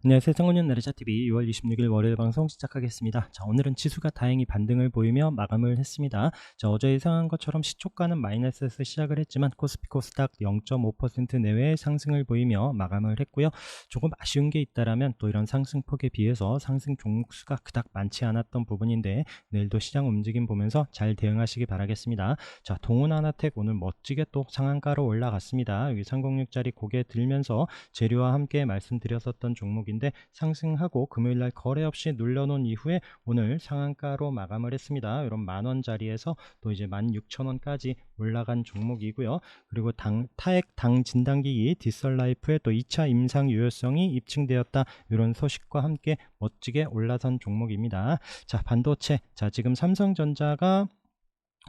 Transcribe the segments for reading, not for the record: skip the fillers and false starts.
안녕하세요. 상권년 나래자TV 6월 26일 월요일 방송 시작하겠습니다. 자, 오늘은 지수가 다행히 반등을 보이며 마감을 했습니다. 자, 어제 예상한 것처럼 시초가는 마이너스에서 시작을 했지만 코스피 코스닥 0.5% 내외의 상승을 보이며 마감을 했고요. 조금 아쉬운 게 있다라면 또 이런 상승폭에 비해서 상승 종목 수가 그닥 많지 않았던 부분인데 내일도 시장 움직임 보면서 잘 대응하시기 바라겠습니다. 자, 동훈하나텍 오늘 멋지게 또 상한가로 올라갔습니다. 여기 306짜리 고개 들면서 재료와 함께 말씀드렸었던 종목인데 상승하고 금요일날 거래 없이 눌러놓은 이후에 오늘 상한가로 마감을 했습니다. 이런 만원 자리에서 또 이제 16,000원까지 올라간 종목이고요. 그리고 타액 당 진단기기 디설라이프의 또 2차 임상 유효성이 입증되었다, 이런 소식과 함께 멋지게 올라선 종목입니다. 자, 반도체, 자 지금 삼성전자가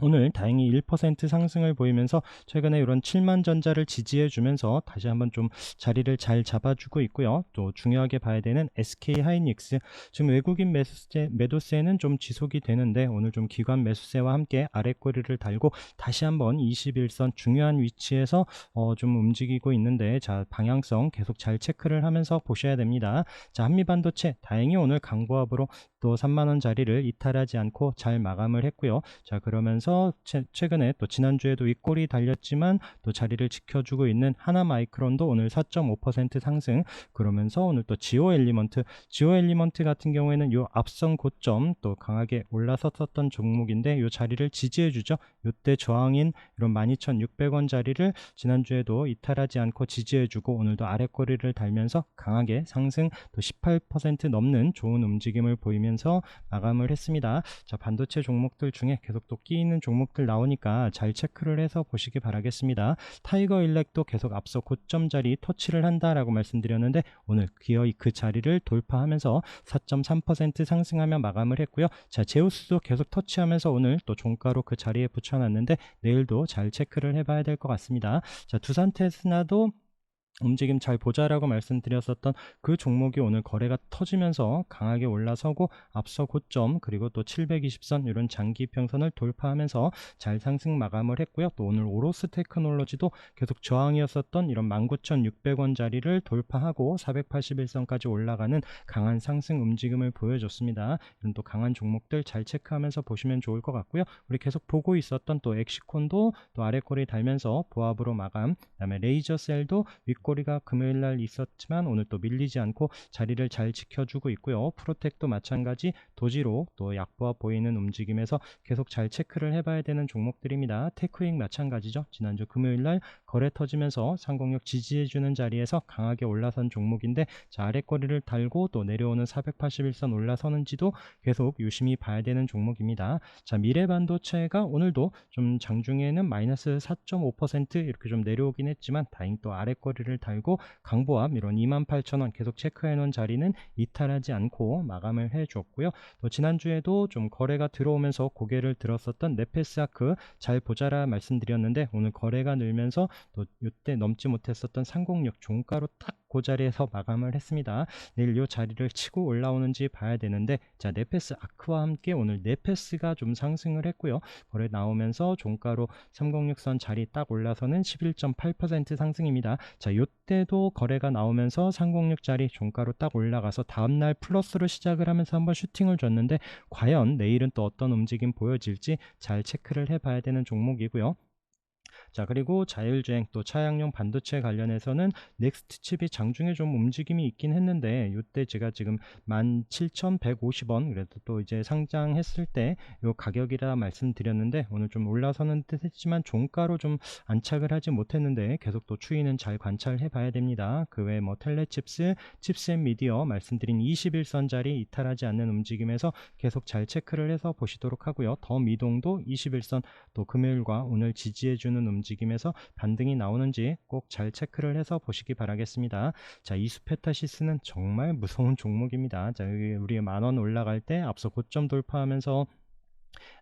오늘 다행히 1% 상승을 보이면서 최근에 이런 7만 전자를 지지해 주면서 다시 한번 좀 자리를 잘 잡아주고 있고요. 또 중요하게 봐야 되는 SK 하이닉스, 지금 외국인 매도세는 좀 지속이 되는데 오늘 좀 기관 매수세와 함께 아랫꼬리를 달고 다시 한번 21선 중요한 위치에서 좀 움직이고 있는데, 자 방향성 계속 잘 체크를 하면서 보셔야 됩니다. 자, 한미반도체 다행히 오늘 강보합으로 또 3만원 자리를 이탈하지 않고 잘 마감을 했고요. 자, 그러면서 최근에 또 지난주에도 윗골이 달렸지만 또 자리를 지켜주고 있는 하나마이크론도 오늘 4.5% 상승, 그러면서 오늘 또 지오엘리먼트 같은 경우에는 요 앞선 고점 또 강하게 올라섰었던 종목인데 요 자리를 지지해주죠. 요때 저항인 이런 12,600원 자리를 지난주에도 이탈하지 않고 지지해주고 오늘도 아랫꼬리를 달면서 강하게 상승 또 18% 넘는 좋은 움직임을 보이면서 마감을 했습니다. 자, 반도체 종목들 중에 계속 또 끼이는 종목들 나오니까 잘 체크를 해서 보시기 바라겠습니다. 타이거 일렉도 계속 앞서 고점 자리 터치를 한다라고 말씀드렸는데 오늘 기어이 그 자리를 돌파하면서 4.3% 상승하며 마감을 했고요. 자, 제우스도 계속 터치하면서 오늘 또 종가로 그 자리에 붙여놨는데 내일도 잘 체크를 해봐야 될 것 같습니다. 자, 두산 테스나도 움직임 잘 보자라고 말씀드렸었던 그 종목이 오늘 거래가 터지면서 강하게 올라서고 앞서 고점 그리고 또 720선 이런 장기 평선을 돌파하면서 잘 상승 마감을 했고요. 또 오늘 오로스 테크놀로지도 계속 저항이었었던 이런 19,600원 자리를 돌파하고 481선까지 올라가는 강한 상승 움직임을 보여줬습니다. 이런 또 강한 종목들 잘 체크하면서 보시면 좋을 것 같고요. 우리 계속 보고 있었던 또 엑시콘도 또 아래꼬리 달면서 보합으로 마감, 그다음에 레이저셀도 윗꼬리가 금요일날 있었지만 오늘 또 밀리지 않고 자리를 잘 지켜주고 있고요. 프로텍도 마찬가지 도지로 또 약보합 보이는 움직임에서 계속 잘 체크를 해봐야 되는 종목들입니다. 테크익 마찬가지죠. 지난주 금요일날 거래 터지면서 상공력 지지해주는 자리에서 강하게 올라선 종목인데, 자 아랫꼬리를 달고 또 내려오는 481선 올라서는지도 계속 유심히 봐야 되는 종목입니다. 자, 미래반도체가 오늘도 좀 장중에는 마이너스 4.5% 이렇게 좀 내려오긴 했지만 다행히 또 아랫거리를 달고 강보합 이런 28,000원 계속 체크해 놓은 자리는 이탈하지 않고 마감을 해 줬고요. 또 지난주에도 좀 거래가 들어오면서 고개를 들었었던 네페스아크 잘 보자라 말씀드렸는데 오늘 거래가 늘면서 또 이때 넘지 못했었던 306 종가로 딱 그 자리에서 마감을 했습니다. 내일 이 자리를 치고 올라오는지 봐야 되는데, 자 네페스아크와 함께 오늘 네페스가 좀 상승을 했고요. 거래 나오면서 종가로 306선 자리 딱 올라서는 11.8% 상승입니다. 자, 요때도 거래가 나오면서 306 자리 종가로 딱 올라가서 다음날 플러스로 시작을 하면서 한번 슈팅을 줬는데 과연 내일은 또 어떤 움직임 보여질지 잘 체크를 해봐야 되는 종목이고요. 자, 그리고 자율주행 또 차량용 반도체 관련해서는 넥스트 칩이 장중에 좀 움직임이 있긴 했는데 이때 제가 지금 17,150원 그래도 또 이제 상장했을 때 요 가격이라 말씀드렸는데 오늘 좀 올라서는 듯 했지만 종가로 좀 안착을 하지 못했는데 계속 또 추이는 잘 관찰해 봐야 됩니다. 그 외에 뭐 텔레칩스, 칩셋 미디어 말씀드린 21선짜리 이탈하지 않는 움직임에서 계속 잘 체크를 해서 보시도록 하고요. 더 미동도 21선 또 금요일과 오늘 지지해주는 움직임에서 반등이 나오는지 꼭 잘 체크를 해서 보시기 바라겠습니다. 자, 이수페타시스는 정말 무서운 종목입니다. 자, 여기 우리 만원 올라갈 때 앞서 고점 돌파하면서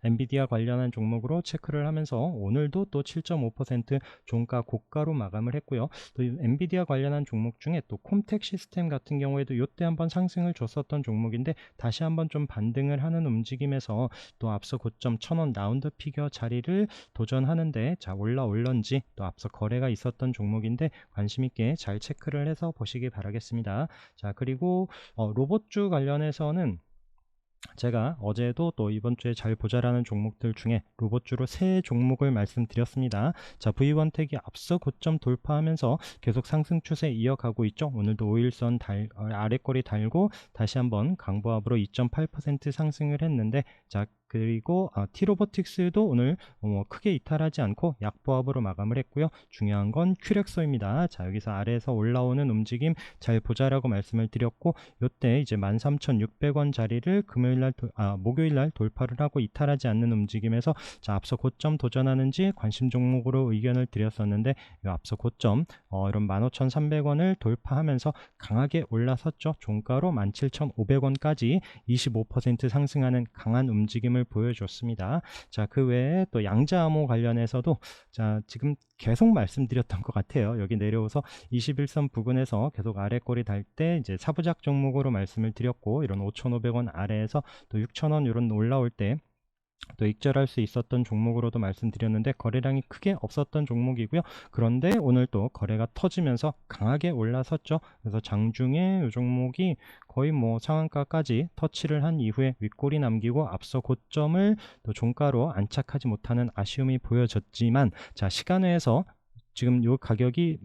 엔비디아 관련한 종목으로 체크를 하면서 오늘도 또 7.5% 종가 고가로 마감을 했고요. 또 엔비디아 관련한 종목 중에 또 콤텍 시스템 같은 경우에도 이때 한번 상승을 줬었던 종목인데 다시 한번 좀 반등을 하는 움직임에서 또 앞서 고점 1000원 라운드 피겨 자리를 도전하는데 자 올라올런지 또 앞서 거래가 있었던 종목인데 관심 있게 잘 체크를 해서 보시기 바라겠습니다. 자 그리고 로봇주 관련해서는 제가 어제도 또 이번 주에 잘 보자라는 종목들 중에 로봇주로 세 종목을 말씀드렸습니다. 자, V1택이 앞서 고점 돌파하면서 계속 상승 추세 이어가고 있죠. 오늘도 5일선 아래꼬리 달고 다시 한번 강보합으로 2.8% 상승을 했는데 자, 그리고 T로보틱스도 오늘 크게 이탈하지 않고 약보합으로 마감을 했고요. 중요한 건 큐렉소입니다. 자, 여기서 아래에서 올라오는 움직임 잘 보자라고 말씀을 드렸고 이때 이제 13,600원 자리를 목요일날 돌파를 하고 이탈하지 않는 움직임에서 자, 앞서 고점 도전하는지 관심 종목으로 의견을 드렸었는데 이 앞서 고점 이런 15,300원을 돌파하면서 강하게 올라섰죠. 종가로 17,500원까지 25% 상승하는 강한 움직임을 보여줬습니다. 자, 그 외에 또 양자암호 관련해서도 자, 지금 계속 말씀드렸던 것 같아요. 여기 내려오서 21선 부근에서 계속 아래꼬리 달 때 이제 사부작 종목으로 말씀을 드렸고 이런 5,500원 아래에서 또 6,000원 이런 올라올 때 또 익절할 수 있었던 종목으로도 말씀드렸는데 거래량이 크게 없었던 종목이고요. 그런데 오늘 또 거래가 터지면서 강하게 올라섰죠. 그래서 장중에 이 종목이 거의 상한가까지 터치를 한 이후에 윗골이 남기고 앞서 고점을 또 종가로 안착하지 못하는 아쉬움이 보여졌지만 자 시간외에서 지금 요 가격이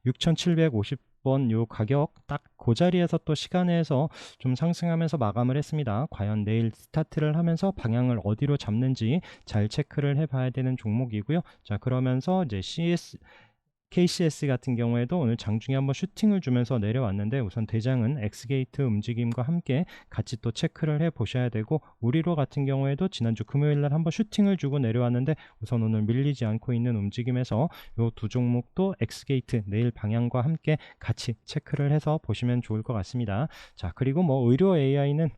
6,750원 요 가격 딱 그 자리에서 또 시간에서 좀 상승하면서 마감을 했습니다. 과연 내일 스타트를 하면서 방향을 어디로 잡는지 잘 체크를 해봐야 되는 종목이고요. 자 그러면서 이제 KCS 같은 경우에도 오늘 장중에 한번 슈팅을 주면서 내려왔는데 우선 대장은 X게이트 움직임과 함께 같이 또 체크를 해 보셔야 되고 우리로 같은 경우에도 지난주 금요일날 한번 슈팅을 주고 내려왔는데 우선 오늘 밀리지 않고 있는 움직임에서 이 두 종목도 X게이트 내일 방향과 함께 같이 체크를 해서 보시면 좋을 것 같습니다. 자 그리고 의료 AI는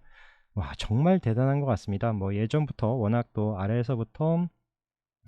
와 정말 대단한 것 같습니다. 예전부터 워낙 또 아래에서부터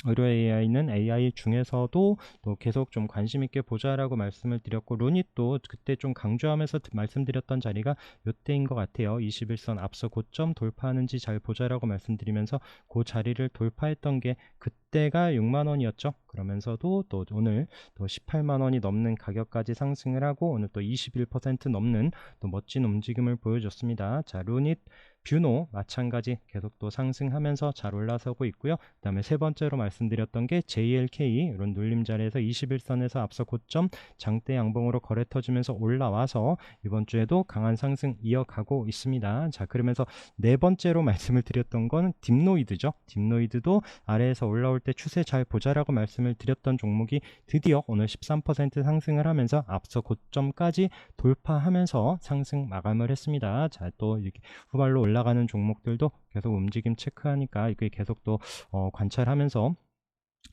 의료 AI는 AI 중에서도 또 계속 좀 관심 있게 보자라고 말씀을 드렸고 루닛도 그때 좀 강조하면서 말씀드렸던 자리가 이때인 것 같아요. 21선 앞서 고점 돌파하는지 잘 보자라고 말씀드리면서 그 자리를 돌파했던 게 그때가 6만원이었죠. 그러면서도 또 오늘 또 18만원이 넘는 가격까지 상승을 하고 오늘 또 21% 넘는 또 멋진 움직임을 보여줬습니다. 자 루닛 뷰노 마찬가지 계속 또 상승하면서 잘 올라서고 있고요. 그 다음에 세 번째로 말씀드렸던 게 JLK 이런 눌림 자리에서 21선에서 앞서 고점 장대 양봉으로 거래 터지면서 올라와서 이번 주에도 강한 상승 이어가고 있습니다. 자 그러면서 네 번째로 말씀을 드렸던 건 딥노이드죠. 딥노이드도 아래에서 올라올 때 추세 잘 보자라고 말씀을 드렸던 종목이 드디어 오늘 13% 상승을 하면서 앞서 고점까지 돌파하면서 상승 마감을 했습니다. 자 또 이렇게 후발로 올라가는 종목들도 계속 움직임 체크하니까 이게 계속 또 관찰하면서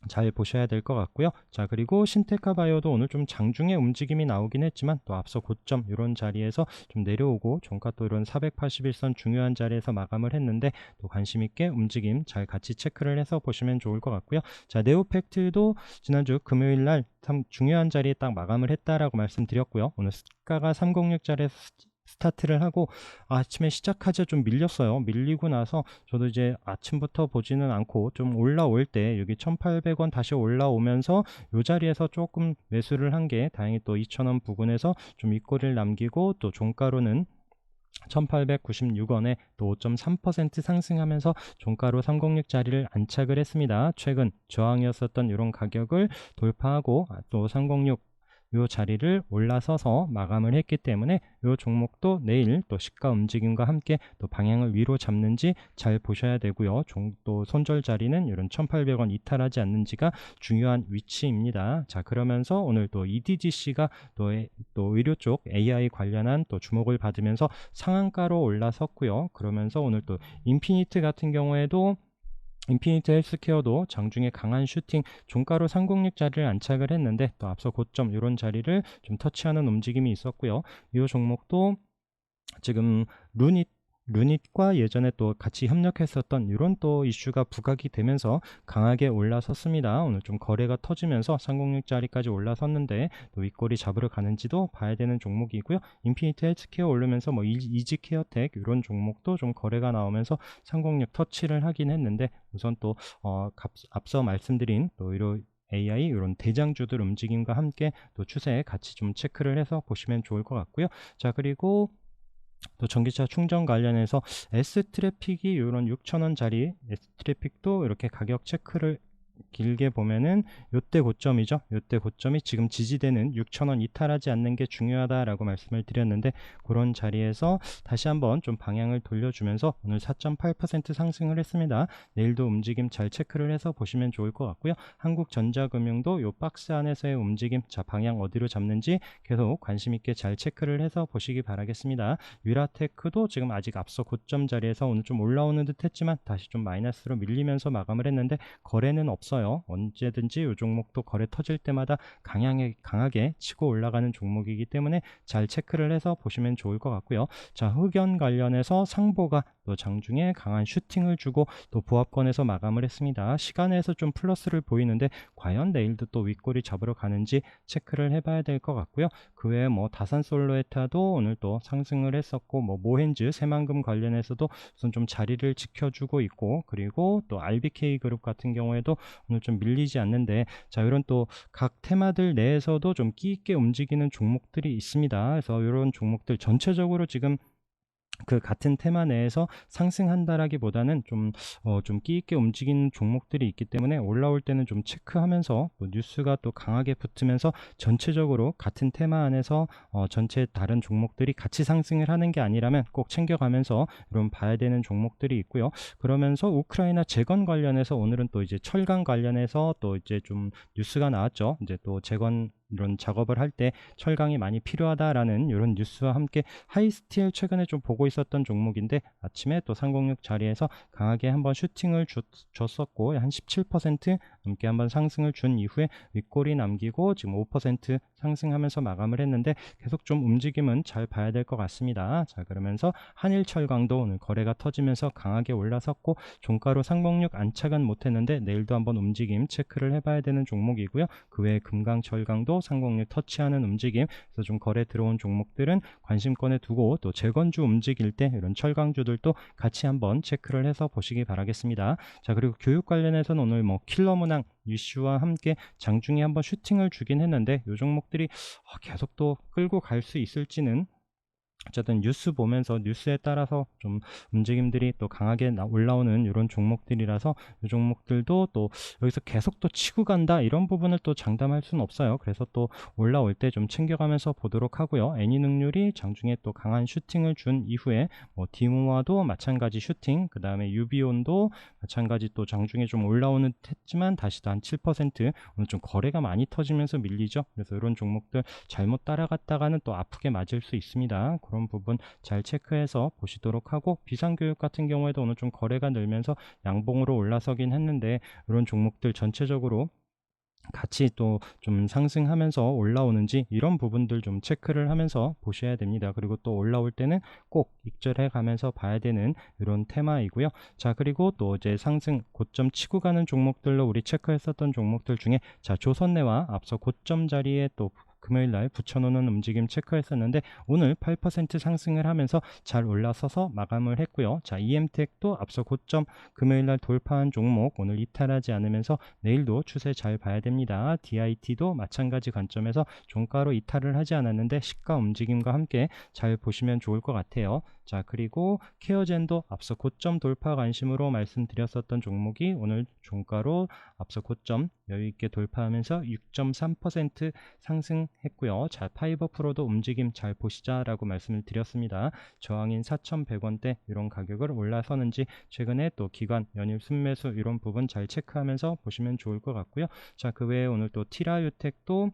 잘 보셔야 될 것 같고요. 자 그리고 신테카바이오도 오늘 좀 장중에 움직임이 나오긴 했지만 또 앞서 고점 이런 자리에서 좀 내려오고 종가 또 이런 481선 중요한 자리에서 마감을 했는데 또 관심 있게 움직임 잘 같이 체크를 해서 보시면 좋을 것 같고요. 자 네오팩트도 지난주 금요일 날 참 중요한 자리에 딱 마감을 했다라고 말씀드렸고요. 오늘 스가가 306 자리에서 스타트를 하고 아침에 시작하자 좀 밀렸어요. 밀리고 나서 저도 이제 아침부터 보지는 않고 좀 올라올 때 여기 1,800원 다시 올라오면서 이 자리에서 조금 매수를 한 게 다행히 또 2,000원 부근에서 좀 윗골을 남기고 또 종가로는 1896원에 또 5.3% 상승하면서 종가로 306 자리를 안착을 했습니다. 최근 저항이었었던 이런 가격을 돌파하고 또 306 요 자리를 올라서서 마감을 했기 때문에 요 종목도 내일 또 시가 움직임과 함께 또 방향을 위로 잡는지 잘 보셔야 되고요. 또 손절 자리는 이런 1,800원 이탈하지 않는지가 중요한 위치입니다. 자 그러면서 오늘 또 EDGC가 또 의료 쪽 AI 관련한 또 주목을 받으면서 상한가로 올라섰고요. 그러면서 오늘 또 인피니트 같은 경우에도 인피니트 헬스케어도 장중에 강한 슈팅 종가로 306 자리를 안착을 했는데 또 앞서 고점 이런 자리를 좀 터치하는 움직임이 있었고요. 이 종목도 지금 루닛 루닛과 예전에 또 같이 협력했었던 이런 또 이슈가 부각이 되면서 강하게 올라섰습니다. 오늘 좀 거래가 터지면서 306자리까지 올라섰는데 또 윗꼬리 잡으러 가는지도 봐야 되는 종목이고요. 인피니트 헬스케어 오르면서 뭐 이지케어텍 이런 종목도 좀 거래가 나오면서 306 터치를 하긴 했는데 우선 또 앞서 말씀드린 또 이런 AI 이런 대장주들 움직임과 함께 또 추세 같이 좀 체크를 해서 보시면 좋을 것 같고요. 자, 그리고 또 전기차 충전 관련해서 S트래픽이 이런 6,000원짜리 S트래픽도 이렇게 가격 체크를 길게 보면은 요때 고점이죠. 요때 고점이 지금 지지되는 6,000원 이탈하지 않는 게 중요하다라고 말씀을 드렸는데 그런 자리에서 다시 한번 좀 방향을 돌려주면서 오늘 4.8% 상승을 했습니다. 내일도 움직임 잘 체크를 해서 보시면 좋을 것 같고요. 한국전자금융도 요 박스 안에서의 움직임, 자 방향 어디로 잡는지 계속 관심 있게 잘 체크를 해서 보시기 바라겠습니다. 위라테크도 지금 아직 앞서 고점 자리에서 오늘 좀 올라오는 듯 했지만 다시 좀 마이너스로 밀리면서 마감을 했는데 거래는 없어요. 언제든지 이 종목도 거래 터질 때마다 강하게 치고 올라가는 종목이기 때문에 잘 체크를 해서 보시면 좋을 것 같고요. 자, 흑연 관련해서 상보가 또 장중에 강한 슈팅을 주고 또 보합권에서 마감을 했습니다. 시간에서 좀 플러스를 보이는데 과연 내일도 또 윗꼬리 잡으러 가는지 체크를 해봐야 될 것 같고요. 그 외에 뭐 다산솔로에타도 오늘 또 상승을 했었고 뭐 모헨즈 새만금 관련해서도 우선 좀 자리를 지켜주고 있고 그리고 또 RBK 그룹 같은 경우에도 오늘 좀 밀리지 않는데 자 이런 또 각 테마들 내에서도 좀 끼 있게 움직이는 종목들이 있습니다. 그래서 이런 종목들 전체적으로 지금 그 같은 테마 내에서 상승한다라기보다는 좀 끼 있게 움직이는 종목들이 있기 때문에 올라올 때는 좀 체크하면서 또 뉴스가 또 강하게 붙으면서 전체적으로 같은 테마 안에서 전체 다른 종목들이 같이 상승을 하는 게 아니라면 꼭 챙겨가면서 이런 봐야 되는 종목들이 있고요. 그러면서 우크라이나 재건 관련해서 오늘은 또 이제 철강 관련해서 또 이제 좀 뉴스가 나왔죠. 이제 또 재건 이런 작업을 할 때 철강이 많이 필요하다라는 이런 뉴스와 함께 하이스틸 최근에 좀 보고 있었던 종목인데 아침에 또 306 자리에서 강하게 한번 슈팅을 줬었고 한 17% 넘게 한번 상승을 준 이후에 윗골이 남기고 지금 5% 상승하면서 마감을 했는데 계속 좀 움직임은 잘 봐야 될 것 같습니다. 자, 그러면서 한일철강도 오늘 거래가 터지면서 강하게 올라섰고 종가로 306 안착은 못했는데 내일도 한번 움직임 체크를 해봐야 되는 종목이고요. 그 외에 금강철강도 306 터치하는 움직임, 그래서 좀 거래 들어온 종목들은 관심권에 두고 또 재건주 움직일 때 이런 철강주들도 같이 한번 체크를 해서 보시기 바라겠습니다. 자, 그리고 교육 관련해서는 오늘 뭐 킬러 문항 이슈와 함께 장중에 한번 슈팅을 주긴 했는데 이 종목들이 계속 또 끌고 갈 수 있을지는 어쨌든 뉴스 보면서 뉴스에 따라서 좀 움직임들이 또 강하게 올라오는 이런 종목들이라서 이 종목들도 또 여기서 계속 또 치고 간다 이런 부분을 또 장담할 수는 없어요. 그래서 또 올라올 때 좀 챙겨가면서 보도록 하고요. 애니능률이 장중에 또 강한 슈팅을 준 이후에 뭐 디모아도 마찬가지 슈팅, 그 다음에 유비온도 마찬가지 또 장중에 좀 올라오는 듯 했지만 다시 또 한 7% 오늘 좀 거래가 많이 터지면서 밀리죠. 그래서 이런 종목들 잘못 따라갔다가는 또 아프게 맞을 수 있습니다. 그런 부분 잘 체크해서 보시도록 하고 비상교육 같은 경우에도 오늘 좀 거래가 늘면서 양봉으로 올라서긴 했는데 이런 종목들 전체적으로 같이 또 좀 상승하면서 올라오는지 이런 부분들 좀 체크를 하면서 보셔야 됩니다. 그리고 또 올라올 때는 꼭 익절해 가면서 봐야 되는 이런 테마이고요. 자, 그리고 또 이제 상승 고점 치고 가는 종목들로 우리 체크했었던 종목들 중에 자, 조선내와 앞서 고점 자리에 또 금요일날 붙여놓는 움직임 체크했었는데 오늘 8% 상승을 하면서 잘 올라서서 마감을 했고요. 자, EM텍도 앞서 고점 금요일날 돌파한 종목 오늘 이탈하지 않으면서 내일도 추세 잘 봐야 됩니다. DIT도 마찬가지 관점에서 종가로 이탈을 하지 않았는데 시가 움직임과 함께 잘 보시면 좋을 것 같아요. 자, 그리고 케어젠도 앞서 고점 돌파 관심으로 말씀드렸었던 종목이 오늘 종가로 앞서 고점 여유있게 돌파하면서 6.3% 상승했고요. 자, 파이버 프로도 움직임 잘 보시자라고 말씀을 드렸습니다. 저항인 4,100원대 이런 가격을 올라서는지 최근에 또 기관 연일 순매수 이런 부분 잘 체크하면서 보시면 좋을 것 같고요. 자, 그 외에 오늘 또 티라유텍도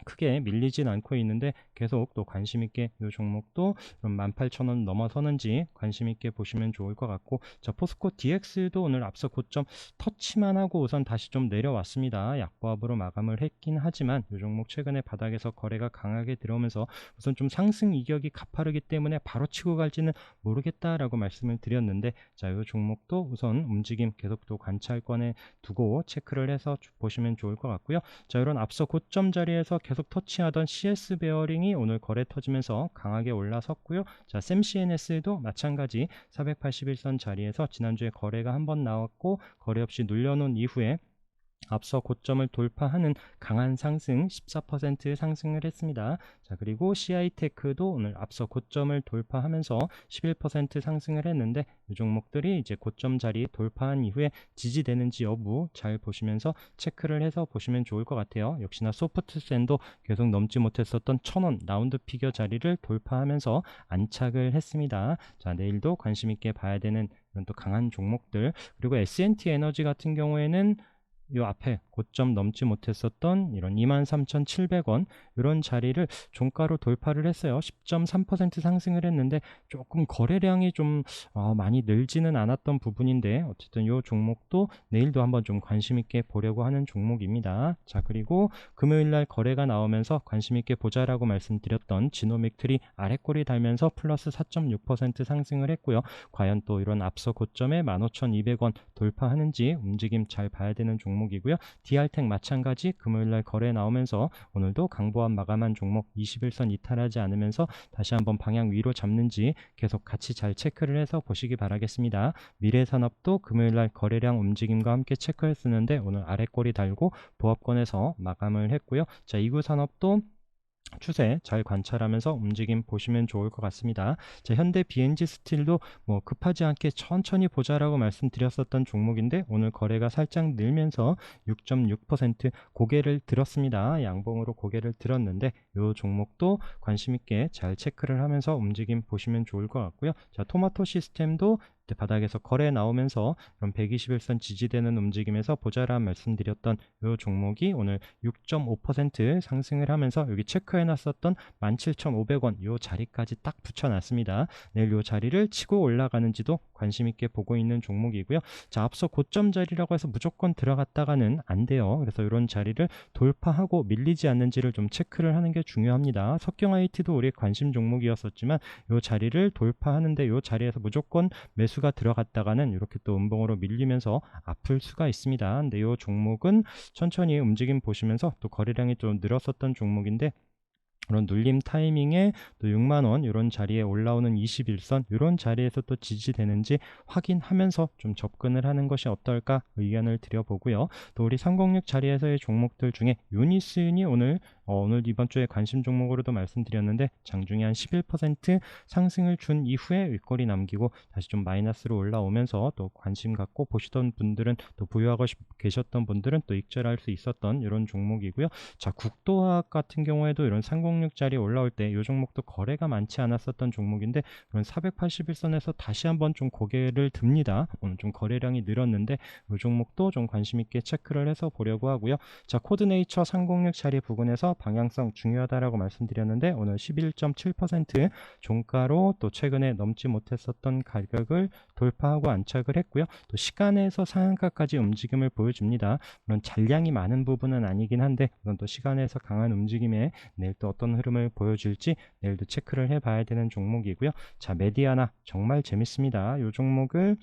크게 밀리진 않고 있는데 계속 또 관심 있게 이 종목도 18,000원 넘어서는지 관심 있게 보시면 좋을 것 같고, 자, 포스코 DX도 오늘 앞서 고점 터치만 하고 우선 다시 좀 내려왔습니다. 약보합으로 마감을 했긴 하지만 이 종목 최근에 바닥에서 거래가 강하게 들어오면서 우선 좀 상승 이격이 가파르기 때문에 바로 치고 갈지는 모르겠다라고 말씀을 드렸는데, 자, 이 종목도 우선 움직임 계속 또 관찰권에 두고 체크를 해서 보시면 좋을 것 같고요. 자, 이런 앞서 고점 자리에서 계속 터치하던 CS 베어링이 오늘 거래 터지면서 강하게 올라섰고요. 자, 샘CNS도 마찬가지 481선 자리에서 지난주에 거래가 한번 나왔고 거래 없이 눌려놓은 이후에 앞서 고점을 돌파하는 강한 상승, 14% 상승을 했습니다. 자, 그리고 CI테크도 오늘 앞서 고점을 돌파하면서 11% 상승을 했는데, 이 종목들이 이제 고점 자리 돌파한 이후에 지지되는지 여부 잘 보시면서 체크를 해서 보시면 좋을 것 같아요. 역시나 소프트센도 계속 넘지 못했었던 1,000원 라운드 피겨 자리를 돌파하면서 안착을 했습니다. 자, 내일도 관심 있게 봐야 되는 이런 또 강한 종목들, 그리고 S&T 에너지 같은 경우에는 이 앞에 고점 넘지 못했었던 이런 23,700원 이런 자리를 종가로 돌파를 했어요. 10.3% 상승을 했는데 조금 거래량이 좀 많이 늘지는 않았던 부분인데, 어쨌든 이 종목도 내일도 한번 좀 관심 있게 보려고 하는 종목입니다. 자, 그리고 금요일날 거래가 나오면서 관심 있게 보자라고 말씀드렸던 지노믹트리 아래꼬리 달면서 플러스 4.6% 상승을 했고요. 과연 또 이런 앞서 고점에 15,200원 돌파하는지 움직임 잘 봐야 되는 종목이고요. DR텍 마찬가지 금요일날 거래 나오면서 오늘도 강보합 마감한 종목 21선 이탈하지 않으면서 다시 한번 방향 위로 잡는지 계속 같이 잘 체크를 해서 보시기 바라겠습니다. 미래산업도 금요일날 거래량 움직임과 함께 체크를 쓰는데 오늘 아래꼬리 달고 보합권에서 마감을 했고요. 자, 이구산업도 추세 잘 관찰하면서 움직임 보시면 좋을 것 같습니다. 자, 현대 BNG 스틸도 뭐 급하지 않게 천천히 보자라고 말씀드렸었던 종목인데 오늘 거래가 살짝 늘면서 6.6% 고개를 들었습니다. 양봉으로 고개를 들었는데 이 종목도 관심 있게 잘 체크를 하면서 움직임 보시면 좋을 것 같고요. 자, 토마토 시스템도 바닥에서 거래 나오면서 그럼 121선 지지되는 움직임에서 보자라 말씀드렸던 이 종목이 오늘 6.5% 상승을 하면서 여기 체크해놨었던 17,500원 이 자리까지 딱 붙여놨습니다. 내일 이 자리를 치고 올라가는지도 관심 있게 보고 있는 종목이고요. 자, 앞서 고점 자리라고 해서 무조건 들어갔다가는 안 돼요. 그래서 이런 자리를 돌파하고 밀리지 않는지를 좀 체크를 하는 게 중요합니다. 석경 IT도 우리 관심 종목이었었지만 이 자리를 돌파하는데 이 자리에서 무조건 매수가 들어갔다가는 이렇게 또 음봉으로 밀리면서 아플 수가 있습니다. 근데 이 종목은 천천히 움직임 보시면서 또 거래량이 좀 늘었었던 종목인데 그런 눌림 타이밍에 또 6만원 이런 자리에 올라오는 21선 이런 자리에서 또 지지되는지 확인하면서 좀 접근을 하는 것이 어떨까 의견을 드려보고요. 또 우리 306 자리에서의 종목들 중에 유니슨이 오늘 이번 주에 관심 종목으로도 말씀드렸는데 장중에 한 11% 상승을 준 이후에 윗꼬리 남기고 다시 좀 마이너스로 올라오면서 또 관심 갖고 보시던 분들은 또 보유하고 계셨던 분들은 또 익절할 수 있었던 이런 종목이고요. 자, 국도화학 같은 경우에도 이런 306짜리 올라올 때 이 종목도 거래가 많지 않았었던 종목인데 그런 481선에서 다시 한번 좀 고개를 듭니다. 오늘 좀 거래량이 늘었는데 이 종목도 좀 관심 있게 체크를 해서 보려고 하고요. 자, 코드네이처 306 자리 부근에서 방향성 중요하다라고 말씀드렸는데 오늘 11.7% 종가로 또 최근에 넘지 못했었던 가격을 돌파하고 안착을 했고요. 또 시간에서 상한가까지 움직임을 보여줍니다. 물론 잔량이 많은 부분은 아니긴 한데 그건 또 시간에서 강한 움직임에 내일 또 어떤 흐름을 보여줄지 내일도 체크를 해봐야 되는 종목이고요. 자, 메디아나 정말 재밌습니다. 이 종목을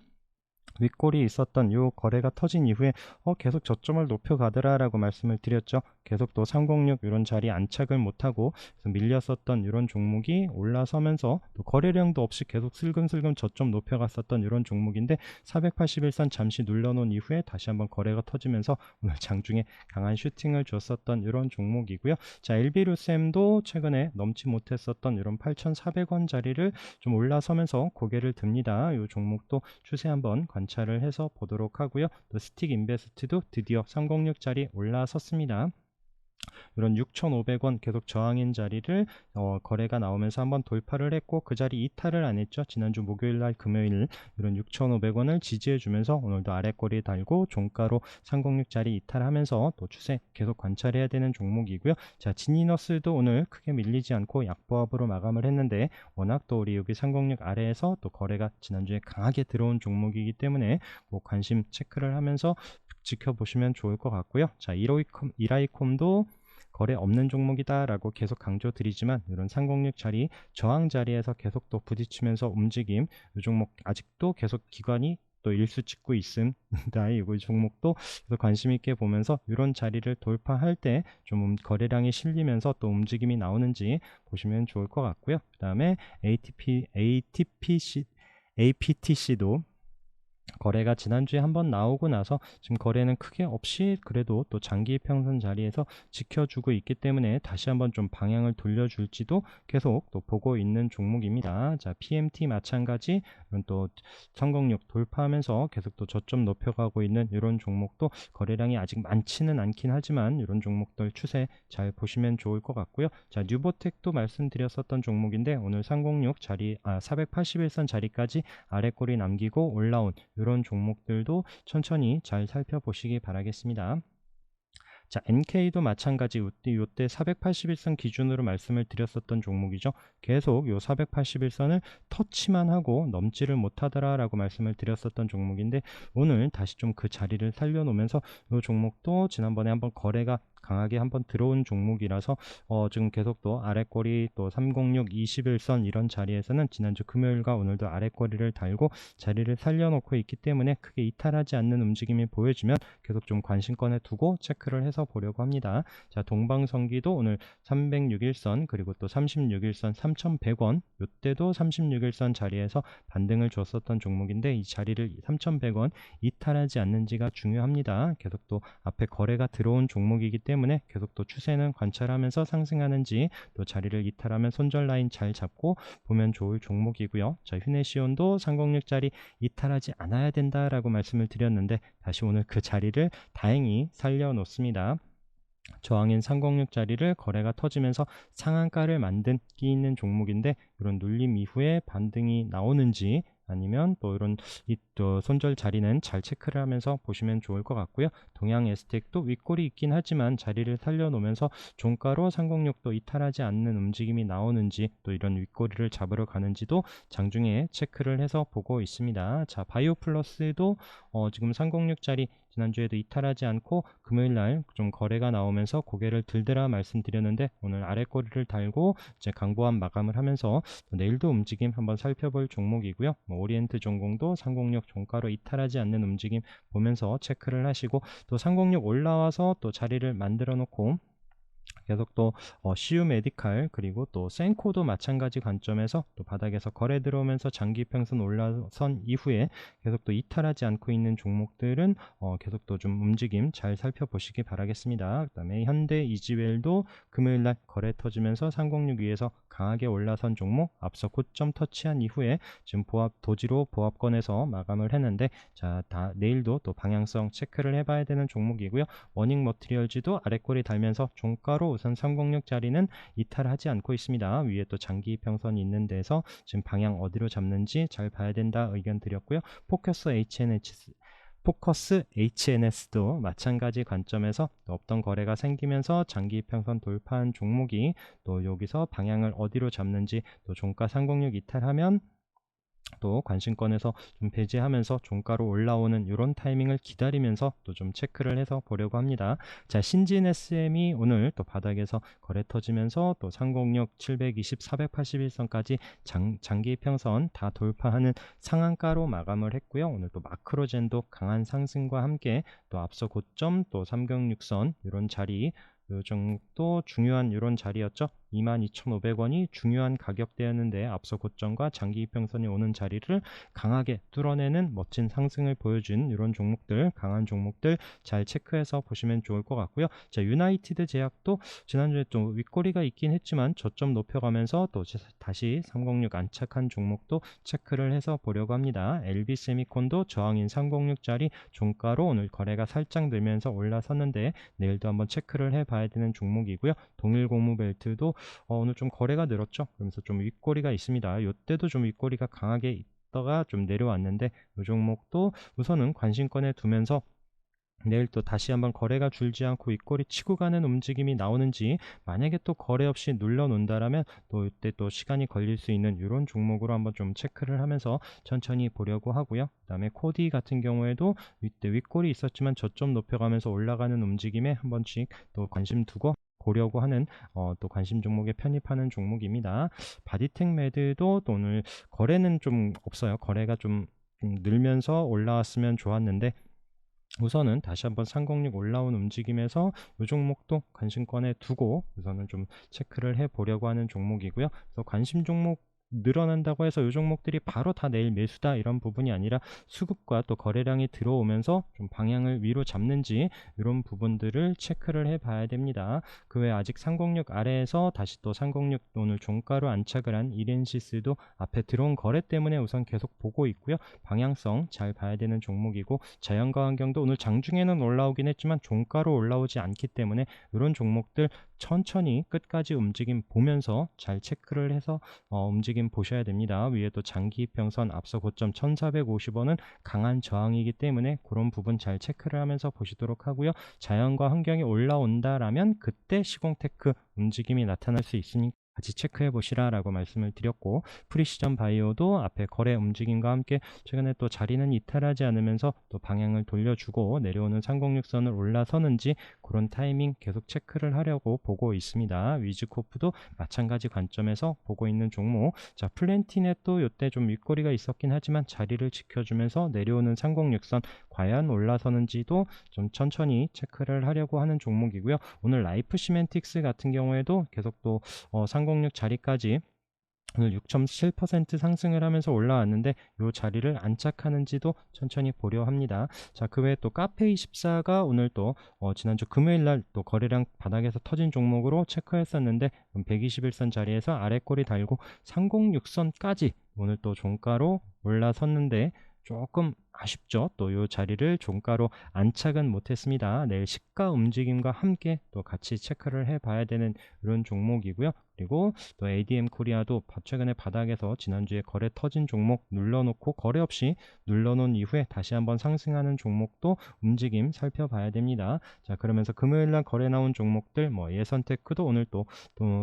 윗골이 있었던 요 거래가 터진 이후에 계속 저점을 높여가더라 라고 말씀을 드렸죠. 계속 또 306 이런 자리에 안착을 못하고 밀렸었던 이런 종목이 올라서면서 또 거래량도 없이 계속 슬금슬금 저점 높여갔었던 이런 종목인데 481선 잠시 눌러놓은 이후에 다시 한번 거래가 터지면서 오늘 장중에 강한 슈팅을 줬었던 이런 종목이고요. 자, LB루셈도 최근에 넘지 못했었던 이런 8,400원 자리를 좀 올라서면서 고개를 듭니다. 이 종목도 추세 한번 관찰을 해서 보도록 하고요. 또 스틱 인베스트도 드디어 306짜리 올라섰습니다. 이런 6,500원 계속 저항인 자리를 거래가 나오면서 한번 돌파를 했고 그 자리 이탈을 안 했죠. 지난주 목요일날 금요일 이런 6,500원을 지지해 주면서 오늘도 아래꼬리 달고 종가로 306 자리 이탈하면서 또 추세 계속 관찰해야 되는 종목이고요. 자, 지니너스도 오늘 크게 밀리지 않고 약보합으로 마감을 했는데 워낙 또 우리 여기 306 아래에서 또 거래가 지난주에 강하게 들어온 종목이기 때문에 뭐 관심 체크를 하면서 지켜보시면 좋을 것 같고요. 자, 이라이콤도 거래 없는 종목이다 라고 계속 강조드리지만 이런 306 자리 저항 자리에서 계속 또 부딪히면서 움직임, 이 종목 아직도 계속 기관이 또 일수 찍고 있습니다. 이 종목도 계속 관심 있게 보면서 이런 자리를 돌파할 때 좀 거래량이 실리면서 또 움직임이 나오는지 보시면 좋을 것 같고요. 그 다음에 APTC도 거래가 지난주에 한번 나오고 나서 지금 거래는 크게 없이 그래도 또 장기 평선 자리에서 지켜주고 있기 때문에 다시 한번 좀 방향을 돌려줄지도 계속 또 보고 있는 종목입니다. 자, PMT 마찬가지 또 성공력 돌파하면서 계속 또 저점 높여가고 있는 이런 종목도 거래량이 아직 많지는 않긴 하지만 이런 종목들 추세 잘 보시면 좋을 것 같고요. 자, 뉴보텍도 말씀드렸었던 종목인데 오늘 306 자리 481선 자리까지 아래꼬리 남기고 올라온 이런 종목들도 천천히 잘 살펴보시기 바라겠습니다. 자, NK도 마찬가지 이때 481선 기준으로 말씀을 드렸었던 종목이죠. 계속 요 481선을 터치만 하고 넘지를 못하더라라고 말씀을 드렸었던 종목인데 오늘 다시 좀 그 자리를 살려놓으면서 이 종목도 지난번에 한번 거래가 강하게 한번 들어온 종목이라서 지금 계속 또 아래꼬리 또 306, 21선 이런 자리에서는 지난주 금요일과 오늘도 아래꼬리를 달고 자리를 살려놓고 있기 때문에 크게 이탈하지 않는 움직임이 보여지면 계속 좀 관심권에 두고 체크를 해서 보려고 합니다. 자, 동방성기도 오늘 306일선 그리고 또 36일선 3,100원 이때도 36일선 자리에서 반등을 줬었던 종목인데 이 자리를 3,100원 이탈하지 않는지가 중요합니다. 계속 또 앞에 거래가 들어온 종목이기 때문에 계속 또 추세는 관찰하면서 상승하는지 또 자리를 이탈하면 손절 라인 잘 잡고 보면 좋을 종목이고요. 자, 휴네시온도 306 자리 이탈하지 않아야 된다라고 말씀을 드렸는데 다시 오늘 그 자리를 다행히 살려놓습니다. 저항인 306 자리를 거래가 터지면서 상한가를 만든 끼 있는 종목인데 이런 눌림 이후에 반등이 나오는지 아니면 또 이런 또 손절 자리는 잘 체크를 하면서 보시면 좋을 것 같고요. 동양 에스텍도 윗골이 있긴 하지만 자리를 살려놓으면서 종가로 306도 이탈하지 않는 움직임이 나오는지 또 이런 윗꼬리를 잡으러 가는지도 장중에 체크를 해서 보고 있습니다. 자, 바이오플러스도 지금 306 자리 지난주에도 이탈하지 않고 금요일날 좀 거래가 나오면서 고개를 들더라 말씀드렸는데 오늘 아래꼬리를 달고 이제 강보합 마감을 하면서 내일도 움직임 한번 살펴볼 종목이고요. 오리엔트 전공도 306 종가로 이탈하지 않는 움직임 보면서 체크를 하시고 또 306 올라와서 또 자리를 만들어 놓고 계속 또 CU 메디칼 그리고 또 센코도 마찬가지 관점에서 또 바닥에서 거래 들어오면서 장기 평선 올라선 이후에 계속 또 이탈하지 않고 있는 종목들은 계속 또 좀 움직임 잘 살펴보시기 바라겠습니다. 그 다음에 현대 이지웰도 금요일날 거래 터지면서 306 위에서 강하게 올라선 종목 앞서 고점 터치한 이후에 지금 도지로 보합권에서 마감을 했는데 자, 내일도 또 방향성 체크를 해봐야 되는 종목이고요. 워닝 머티리얼즈도 아래꼬리 달면서 종가로 우선 306 자리는 이탈하지 않고 있습니다. 위에 또 장기 평선이 있는 데서 지금 방향 어디로 잡는지 잘 봐야 된다 의견 드렸고요. 포커스 HNS도 마찬가지 관점에서 또 없던 거래가 생기면서 장기 평선 돌파한 종목이 또 여기서 방향을 어디로 잡는지 또 종가 306 이탈하면 또 관심권에서 좀 배제하면서 종가로 올라오는 이런 타이밍을 기다리면서 또 좀 체크를 해서 보려고 합니다. 자, 신진 SM이 오늘 또 바닥에서 거래 터지면서 또 306, 720, 481선까지 장기 평선 다 돌파하는 상한가로 마감을 했고요. 오늘 또 마크로젠도 강한 상승과 함께 또 앞서 고점 또 306선 이런 자리 요 정도 중요한 이런 자리였죠. 22,500원이 중요한 가격대였는데 앞서 고점과 장기 이평선이 오는 자리를 강하게 뚫어내는 멋진 상승을 보여준 이런 종목들, 강한 종목들 잘 체크해서 보시면 좋을 것 같고요. 자, 유나이티드 제약도 지난주에 좀 윗꼬리가 있긴 했지만 저점 높여가면서 또 다시 306 안착한 종목도 체크를 해서 보려고 합니다. LB세미콘도 저항인 306짜리 종가로 오늘 거래가 살짝 늘면서 올라섰는데 내일도 한번 체크를 해봐야 되는 종목이고요. 동일고무벨트도 오늘 좀 거래가 늘었죠. 그러면서 좀 윗꼬리가 있습니다. 이때도 좀 윗꼬리가 강하게 있다가 좀 내려왔는데 이 종목도 우선은 관심권에 두면서 내일 또 다시 한번 거래가 줄지 않고 윗꼬리 치고 가는 움직임이 나오는지, 만약에 또 거래 없이 눌러 놓는다라면 또 이때 또 시간이 걸릴 수 있는 이런 종목으로 한번 좀 체크를 하면서 천천히 보려고 하고요. 그 다음에 코디 같은 경우에도 이때 윗꼬리 있었지만 저점 높여가면서 올라가는 움직임에 한 번씩 또 관심 두고 보려고 하는 또 관심 종목에 편입하는 종목입니다. 바디텍 매드도 또 오늘 거래는 좀 없어요. 거래가 좀 늘면서 올라왔으면 좋았는데 우선은 다시 한번 306 올라온 움직임에서 이 종목도 관심권에 두고 우선은 좀 체크를 해 보려고 하는 종목이고요. 그래서 관심 종목 늘어난다고 해서 이 종목들이 바로 다 내일 매수다 이런 부분이 아니라 수급과 또 거래량이 들어오면서 좀 방향을 위로 잡는지 이런 부분들을 체크를 해 봐야 됩니다. 그 외에 아직 306 아래에서 다시 또 306 오늘 종가로 안착을 한 이렌시스도 앞에 들어온 거래 때문에 우선 계속 보고 있고요. 방향성 잘 봐야 되는 종목이고, 자연과 환경도 오늘 장중에는 올라오긴 했지만 종가로 올라오지 않기 때문에 이런 종목들 천천히 끝까지 움직임 보면서 잘 체크를 해서 움직임 보셔야 됩니다. 위에 또 장기 이평선 앞서 고점 1450원은 강한 저항이기 때문에 그런 부분 잘 체크를 하면서 보시도록 하고요. 자연과 환경이 올라온다라면 그때 시공테크 움직임이 나타날 수 있으니 같이 체크해 보시라 라고 말씀을 드렸고, 프리시전 바이오도 앞에 거래 움직임과 함께 최근에 또 자리는 이탈하지 않으면서 또 방향을 돌려주고 내려오는 306선을 올라서는지 그런 타이밍 계속 체크를 하려고 보고 있습니다. 위즈코프도 마찬가지 관점에서 보고 있는 종목. 자, 플랜티넷도 이때 좀 윗꼬리가 있었긴 하지만 자리를 지켜주면서 내려오는 306선 과연 올라서는지도 좀 천천히 체크를 하려고 하는 종목이고요. 오늘 라이프 시멘틱스 같은 경우에도 계속 또 306 자리까지 오늘 6.7% 상승을 하면서 올라왔는데 이 자리를 안착하는지도 천천히 보려 합니다. 자, 그 외에 또 카페24가 오늘 또 지난주 금요일날 또 거래량 바닥에서 터진 종목으로 체크했었는데 121선 자리에서 아래꼬리 달고 306선까지 오늘 또 종가로 올라섰는데 조금 아쉽죠. 또 이 자리를 종가로 안착은 못했습니다. 내일 시가 움직임과 함께 또 같이 체크를 해봐야 되는 이런 종목이고요. 그리고 또 ADM 코리아도 최근에 바닥에서 지난주에 거래 터진 종목 눌러놓고 거래 없이 눌러놓은 이후에 다시 한번 상승하는 종목도 움직임 살펴봐야 됩니다. 자, 그러면서 금요일날 거래 나온 종목들 예선테크도 오늘 또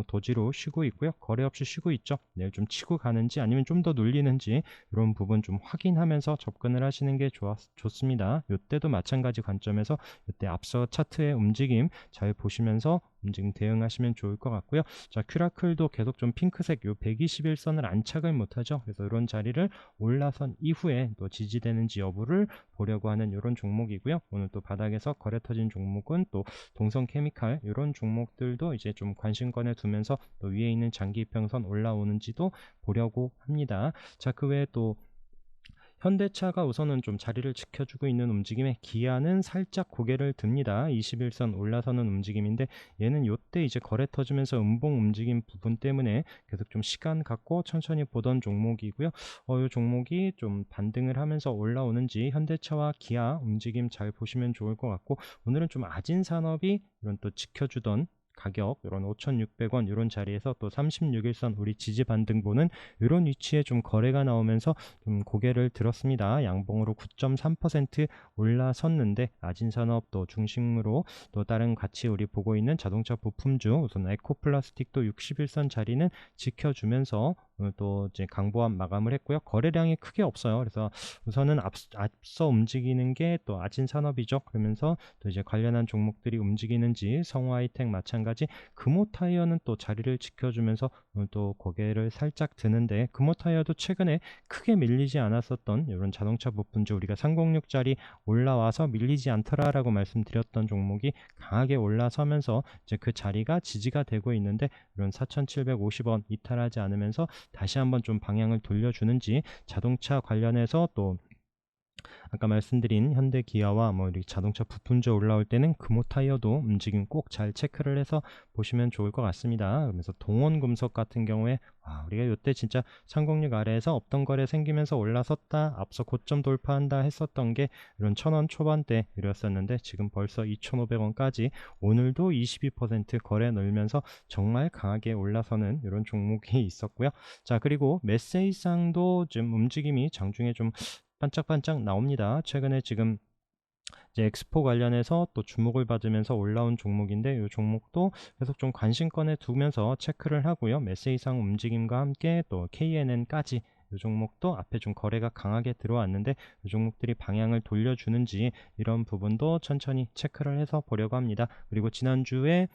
도지로 쉬고 있고요. 거래 없이 쉬고 있죠. 내일 좀 치고 가는지 아니면 좀 더 눌리는지 이런 부분 좀 확인하면서 접근을 하시는 게 좋습니다. 이때도 마찬가지 관점에서 이때 앞서 차트의 움직임 잘 보시면서 움직임 대응하시면 좋을 것 같고요. 자, 큐라클도 계속 좀 핑크색 요 121선을 안착을 못하죠. 그래서 이런 자리를 올라선 이후에 또 지지되는지 여부를 보려고 하는 이런 종목이고요. 오늘 또 바닥에서 거래 터진 종목은 또 동성케미칼 이런 종목들도 이제 좀 관심권에 두면서 또 위에 있는 장기 이평선 올라오는지도 보려고 합니다. 자, 그 외에 또 현대차가 우선은 좀 자리를 지켜주고 있는 움직임에 기아는 살짝 고개를 듭니다. 21선 올라서는 움직임인데 얘는 요때 이제 거래 터지면서 음봉 움직임 부분 때문에 계속 좀 시간 갖고 천천히 보던 종목이고요. 이 종목이 좀 반등을 하면서 올라오는지 현대차와 기아 움직임 잘 보시면 좋을 것 같고, 오늘은 좀 아진산업이 이런 또 지켜주던 가격 이런 5,600원 이런 자리에서 또 36일선 우리 지지 반등 보는 이런 위치에 좀 거래가 나오면서 좀 고개를 들었습니다. 양봉으로 9.3% 올라섰는데 아진산업 또 중심으로 또 다른 같이 우리 보고 있는 자동차 부품주 우선 에코플라스틱도 61선 자리는 지켜주면서 오늘 또 이제 강보합 마감을 했고요. 거래량이 크게 없어요. 그래서 우선은 앞서 움직이는 게 또 아진산업이죠. 그러면서 또 이제 관련한 종목들이 움직이는지 성우하이텍 마찬가지 금호타이어는 또 자리를 지켜주면서 오늘 또 고개를 살짝 드는데, 금호타이어도 최근에 크게 밀리지 않았었던 이런 자동차 부품주, 우리가 306짜리 올라와서 밀리지 않더라라고 말씀드렸던 종목이 강하게 올라서면서 이제 그 자리가 지지가 되고 있는데, 이런 4,750원 이탈하지 않으면서 다시 한번 좀 방향을 돌려주는지, 자동차 관련해서 또 아까 말씀드린 현대기아와 뭐 우리 자동차 부품주 올라올 때는 금호타이어도 움직임 꼭 잘 체크를 해서 보시면 좋을 것 같습니다. 그러면서 동원금속 같은 경우에 우리가 이때 진짜 306 아래에서 없던 거래 생기면서 올라섰다, 앞서 고점 돌파한다 했었던 게 이런 1,000원 초반대 이랬었는데, 지금 벌써 2,500원까지 오늘도 22% 거래 늘면서 정말 강하게 올라서는 이런 종목이 있었고요. 자, 그리고 메세이상도 좀 움직임이 장중에 좀 반짝반짝 나옵니다. 최근에 지금 이제 엑스포 관련해서 또 주목을 받으면서 올라온 종목인데, 이 종목도 계속 좀 관심권에 두면서 체크를 하고요. 메세이상 움직임과 함께 또 KNN까지 이 종목도 앞에 좀 거래가 강하게 들어왔는데, 이 종목들이 방향을 돌려주는지 이런 부분도 천천히 체크를 해서 보려고 합니다. 그리고 지난주에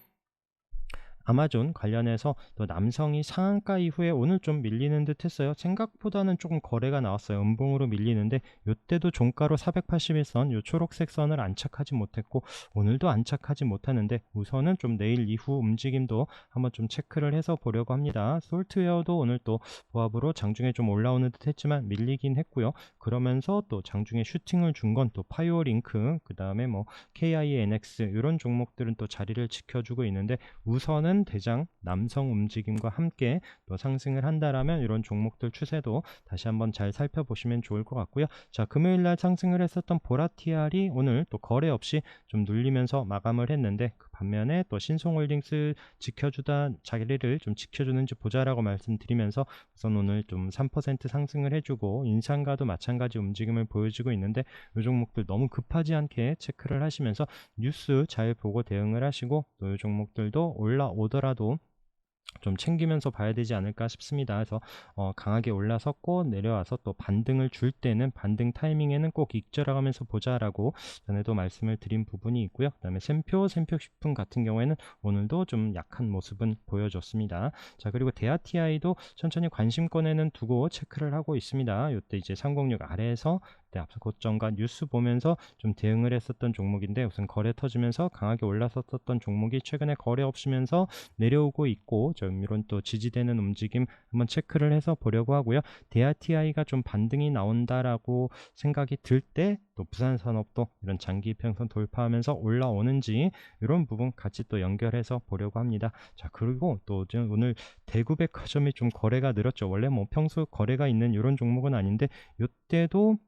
아마존 관련해서 또 남성이 상한가 이후에 오늘 좀 밀리는 듯 했어요. 생각보다는 조금 거래가 나왔어요. 음봉으로 밀리는데, 이때도 종가로 481선 요 초록색 선을 안착하지 못했고 오늘도 안착하지 못하는데, 우선은 좀 내일 이후 움직임도 한번 좀 체크를 해서 보려고 합니다. 솔트웨어도 오늘 또 보합으로 장중에 좀 올라오는 듯 했지만 밀리긴 했고요. 그러면서 또 장중에 슈팅을 준 건 또 파이오링크, 그 다음에 뭐 KINX 이런 종목들은 또 자리를 지켜주고 있는데, 우선은 대장 남성 움직임과 함께 또 상승을 한다라면 이런 종목들 추세도 다시 한번 잘 살펴보시면 좋을 것 같고요. 자, 금요일날 상승을 했었던 보라티알이 오늘 또 거래 없이 좀 눌리면서 마감을 했는데, 그 반면에 또 신송홀딩스 지켜주다 자리를 좀 지켜주는지 보자라고 말씀드리면서 우선 오늘 좀 3% 상승을 해주고, 인상가도 마찬가지 움직임을 보여주고 있는데, 이 종목들 너무 급하지 않게 체크를 하시면서 뉴스 잘 보고 대응을 하시고, 또 이 종목들도 올라오더라도 좀 챙기면서 봐야 되지 않을까 싶습니다. 그래서 강하게 올라섰고 내려와서 또 반등을 줄 때는 반등 타이밍에는 꼭 익절하면서 보자라고 전에도 말씀을 드린 부분이 있고요. 그 다음에 샘표식품 같은 경우에는 오늘도 좀 약한 모습은 보여줬습니다. 자, 그리고 대아TI도 천천히 관심권에는 두고 체크를 하고 있습니다. 이때 이제 306 아래에서 앞서 고점과 뉴스 보면서 좀 대응을 했었던 종목인데, 우선 거래 터지면서 강하게 올라섰던 종목이 최근에 거래 없으면서 내려오고 있고, 좀 이런 또 지지되는 움직임 한번 체크를 해서 보려고 하고요. 대아TI가 좀 반등이 나온다라고 생각이 들 때 또 부산산업도 이런 장기 이평선 돌파하면서 올라오는지 이런 부분 같이 또 연결해서 보려고 합니다. 자, 그리고 또 오늘 대구백화점이 좀 거래가 늘었죠. 원래 뭐 평소 거래가 있는 이런 종목은 아닌데, 이때도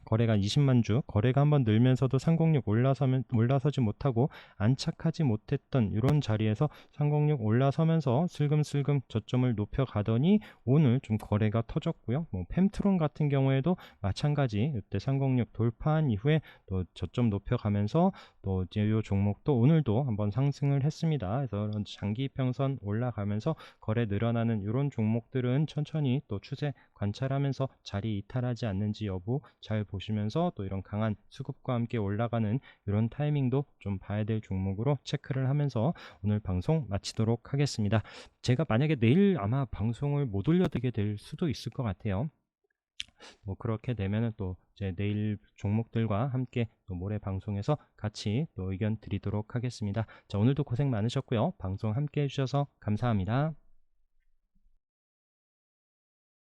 거래가 20만 주, 거래가 한번 늘면서도 306 올라서지 못하고 안착하지 못했던 이런 자리에서 306 올라서면서 슬금슬금 저점을 높여가더니 오늘 좀 거래가 터졌고요. 뭐 펜트론 같은 경우에도 마찬가지, 이때 306 돌파한 이후에 또 저점 높여가면서 또 이제 이 종목도 오늘도 한번 상승을 했습니다. 그래서 장기 이평선 올라가면서 거래 늘어나는 이런 종목들은 천천히 또 추세 관찰하면서 자리 이탈하지 않는지 여부 잘 보시면서, 또 이런 강한 수급과 함께 올라가는 이런 타이밍도 좀 봐야 될 종목으로 체크를 하면서 오늘 방송 마치도록 하겠습니다. 제가 만약에 내일 아마 방송을 못 올려드리게 될 수도 있을 것 같아요. 뭐 그렇게 되면은 또 이제 내일 종목들과 함께 또 모레 방송에서 같이 또 의견 드리도록 하겠습니다. 자, 오늘도 고생 많으셨고요. 방송 함께 해주셔서 감사합니다.